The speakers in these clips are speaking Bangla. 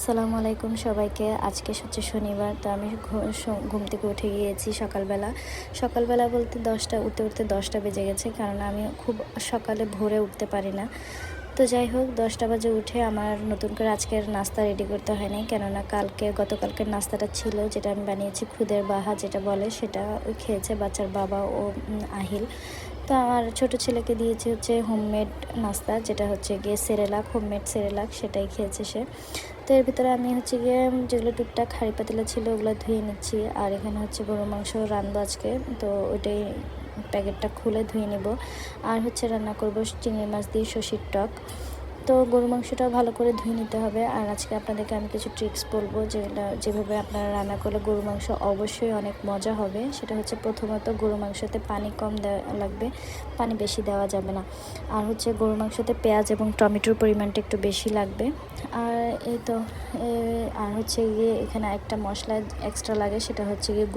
আসসালামু আলাইকুম সবাইকে। আজকে হচ্ছে শনিবার। তো আমি ঘুম থেকে উঠে গিয়েছি সকালবেলা। সকালবেলা বলতে 10টা উঠতে উঠতে 10টা বেজে গেছে, কারণ আমি খুব সকালে ভোরে উঠতে পারি না। তো যাই হোক, 10টা বাজে উঠে আমার নতুন করে আজকের নাস্তা রেডি করতে হয় নাই, কেননা গতকালকের নাস্তাটা ছিল, যেটা আমি বানিয়েছি খুদের বাহা যেটা বলে, সেটা খেয়েছে বাচ্চার বাবা ও আহিল। তো আমার ছোটো ছেলেকে দিয়েছি হচ্ছে হোমমেড নাস্তা, যেটা হচ্ছে গিয়ে সেরেলাক, হোমমেড সেরেলাক, সেটাই খেয়েছে সে। তো এর ভিতরে আমি হচ্ছে গিয়ে যেগুলো টুকটাক হাঁড়ি পাতিলা ছিল ওগুলো ধুয়ে নিচ্ছি। আর এখানে হচ্ছে গরুর মাংস রান্না আজকে, তো ওইটাই প্যাকেটটা খুলে ধুয়ে নেব। আর হচ্ছে রান্না করব চিংড়ি মাছ দিয়ে সর্ষের টক। তো গরু মাংসটা ভালো করে ধুয়ে নিতে হবে। আর আজকে আপনাদেরকে আমি কিছু ট্রিক্স বলবো, যেভাবে আপনারা রান্না করলে গরু মাংস অবশ্যই অনেক মজা হবে। সেটা হচ্ছে প্রথমত গরু মাংসতে পানি কম দেওয়া লাগবে, পানি বেশি দেওয়া যাবে না। আর হচ্ছে গরু মাংসতে পেঁয়াজ এবং টমেটোর পরিমাণটা একটু বেশি লাগবে। আর এই তো আর হচ্ছে গিয়ে এখানে একটা মশলা এক্সট্রা লাগে, সেটা হচ্ছে গিয়ে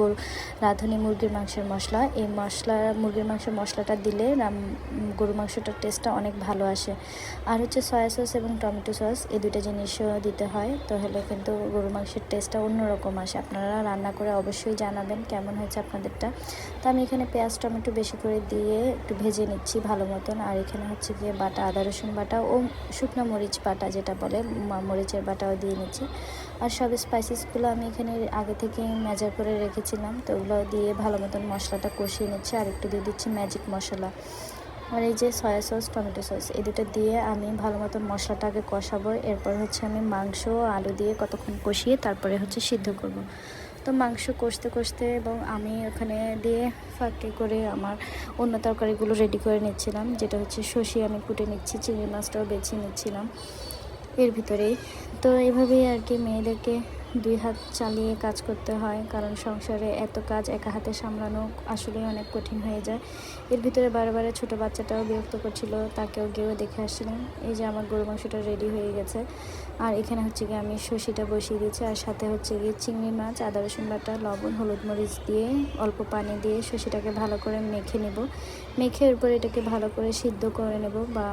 রাঁধুনি মুরগির মাংসের মশলা। এই মুরগির মাংসের মশলাটা দিলে গরু মাংসটার টেস্টটা অনেক ভালো আসে। আর হচ্ছে সয়া সস এবং টমেটো সস, এই দুটো জিনিসও দিতে হয়, তাহলে কিন্তু গরু মাংসের টেস্টটা অন্যরকম আসে। আপনারা রান্না করে অবশ্যই জানাবেন কেমন হয়েছে আপনাদেরটা। তো আমি এখানে পেঁয়াজ টমেটো বেশি করে দিয়ে একটু ভেজে নিচ্ছি ভালো মতন। আর এখানে হচ্ছে গিয়ে বাটা আদা রসুন বাটা ও শুকনো মরিচ বাটা যেটা বলে, মরিচের বাটাও দিয়ে নিচ্ছি। আর সব স্পাইসেসগুলো আমি এখানে আগে থেকে মেজার করে রেখেছিলাম, তো ওগুলো দিয়ে ভালো মতন মশলাটা কষিয়ে নিচ্ছি। আর একটু দিয়ে দিচ্ছি ম্যাজিক মশলা। আর এই যে সয়া সস টমেটো সস, এই দুটো দিয়ে আমি ভালো মতন মশলাটা আগে কষাবো। এরপর হচ্ছে আমি মাংস আলু দিয়ে কতক্ষণ কষিয়ে তারপরে হচ্ছে সিদ্ধ করব। তো মাংস কষতে কষতে এবং আমি ওখানে দিয়ে ফাঁকে করে আমার অন্য তরকারিগুলো রেডি করে নিচ্ছিলাম, যেটা হচ্ছে সর্ষে আমি কুটে নিচ্ছি, চিংড়ি মাছটাও বেছে নিচ্ছিলাম এর ভিতরেই। তো এইভাবেই আর কি মেয়েদেরকে 2 হাত চালিয়ে কাজ করতে হয়, কারণ সংসারে এত কাজ একা হাতে সামলানো আসলেই অনেক কঠিন হয়ে যায়। এর ভিতরে বারে ছোটো বাচ্চাটাও বিরক্ত করছিল, তাকেও গিয়েও দেখে আসছিলাম। এই যে আমার গরু মাংসটা রেডি হয়ে গেছে। আর এখানে হচ্ছে গিয়ে আমি সর্ষেটা বসিয়ে দিয়েছি, আর সাথে হচ্ছে গিয়ে চিংড়ি মাছ, আদা রসুন বাটা, লবণ, হলুদ মরিচ দিয়ে অল্প পানি দিয়ে সর্ষেটাকে ভালো করে মেখে নেব। মেখে এরপর এটাকে ভালো করে সিদ্ধ করে নেব, বা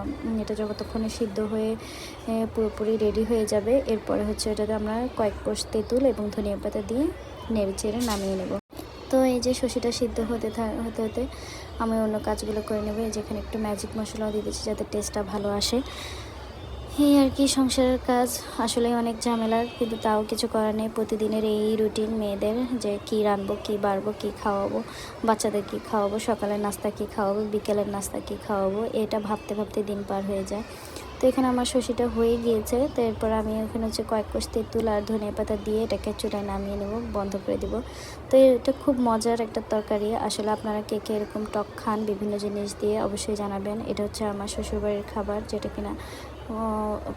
এটা যতক্ষণে সিদ্ধ হয়ে পুরোপুরি রেডি হয়ে যাবে, এরপরে হচ্ছে এটাতে আমরা কয়েক কোষ তেঁতুল এবং ধনিয়া পাতা দিয়ে নেড়ে চেড়ে নামিয়ে নেব। তো এই যে সর্ষেটা সিদ্ধ হতে হতে আমি অন্য কাজগুলো করে নেব। এই যেখানে একটু ম্যাজিক মশলাও দিয়ে দিচ্ছি যাতে টেস্টটা ভালো আসে। এই আর কি, সংসারের কাজ আসলে অনেক ঝামেলার, কিন্তু তাও কিছু করার নেই। প্রতিদিনের এই রুটিন মেয়েদের, যে কি রাঁধবো, কি বাড়বো, কি খাওয়াবো, বাচ্চাদের কি খাওয়াবো, সকালের নাস্তা কি খাওয়াবো, বিকেলের নাস্তা কি খাওয়াবো, এটা ভাবতে ভাবতে দিন পার হয়ে যায়। তো এখানে আমার সর্ষেটা হয়ে গিয়েছে। তো এরপর আমি এখানে হচ্ছে কয়েক কোষ তেঁতুল আর ধনিয়া পাতা দিয়ে এটাকে চুলায় নামিয়ে নেব, বন্ধ করে দেব। তো এটা খুব মজার একটা তরকারি। আসলে আপনারা কে কে এরকম টক খান বিভিন্ন জিনিস দিয়ে অবশ্যই জানাবেন। এটা হচ্ছে আমার শ্বশুরবাড়ির খাবার, যেটা কিনা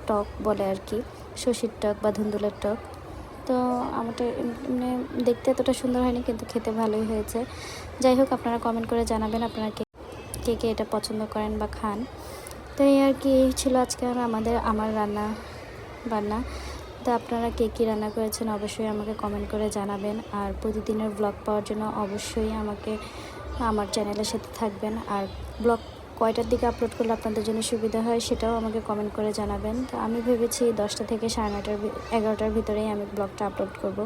টক বলে আর কি, সর্ষের টক বা ধুন্দুলের টক। তো আমারটা মানে দেখতে এতটা সুন্দর হয়নি, কিন্তু খেতে ভালোই হয়েছে। যাই হোক, আপনারা কমেন্ট করে জানাবেন আপনারা কে কে এটা পছন্দ করেন বা খান। তো এই আর কি ছিল আজকে আমার রান্না বান্না। তো আপনারা কে কী রান্না করেছেন অবশ্যই আমাকে কমেন্ট করে জানাবেন। আর প্রতিদিনের ব্লগ পাওয়ার জন্য অবশ্যই আমার চ্যানেলের সাথে থাকবেন। আর ব্লগ কয়টার দিকে আপলোড করলে আপনাদের জন্য সুবিধা হয় সেটাও আমাকে কমেন্ট করে জানাবেন। তো আমি ভেবেছি 10টা থেকে 9:30 11টার ভিতরেই আমি ব্লগটা আপলোড করব।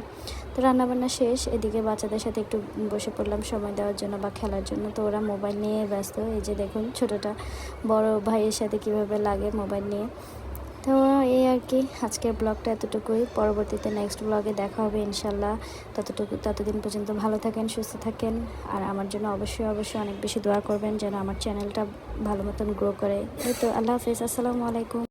তো রান্নাবান্না শেষ, এদিকে বাচ্চাদের সাথে একটু বসে পড়লাম সময় দেওয়ার জন্য বা খেলার জন্য। তো ওরা মোবাইল নিয়ে ব্যস্ত। এই যে দেখুন ছোটোটা বড় ভাইয়ের সাথে কিভাবে লাগে মোবাইল নিয়ে। তো এই আর কি, আজকের ব্লগটা এতটুকুই। পরবর্তীতে নেক্সট ব্লগে দেখা হবে ইনশাল্লাহ। ততদিন পর্যন্ত ভালো থাকেন, সুস্থ থাকেন। আর আমার জন্য অবশ্যই অনেক বেশি দোয়া করবেন, যেন আমার চ্যানেলটা ভালো মতন গ্রো করে। এই তো, আল্লাহ হাফিজ, আসসালামু আলাইকুম।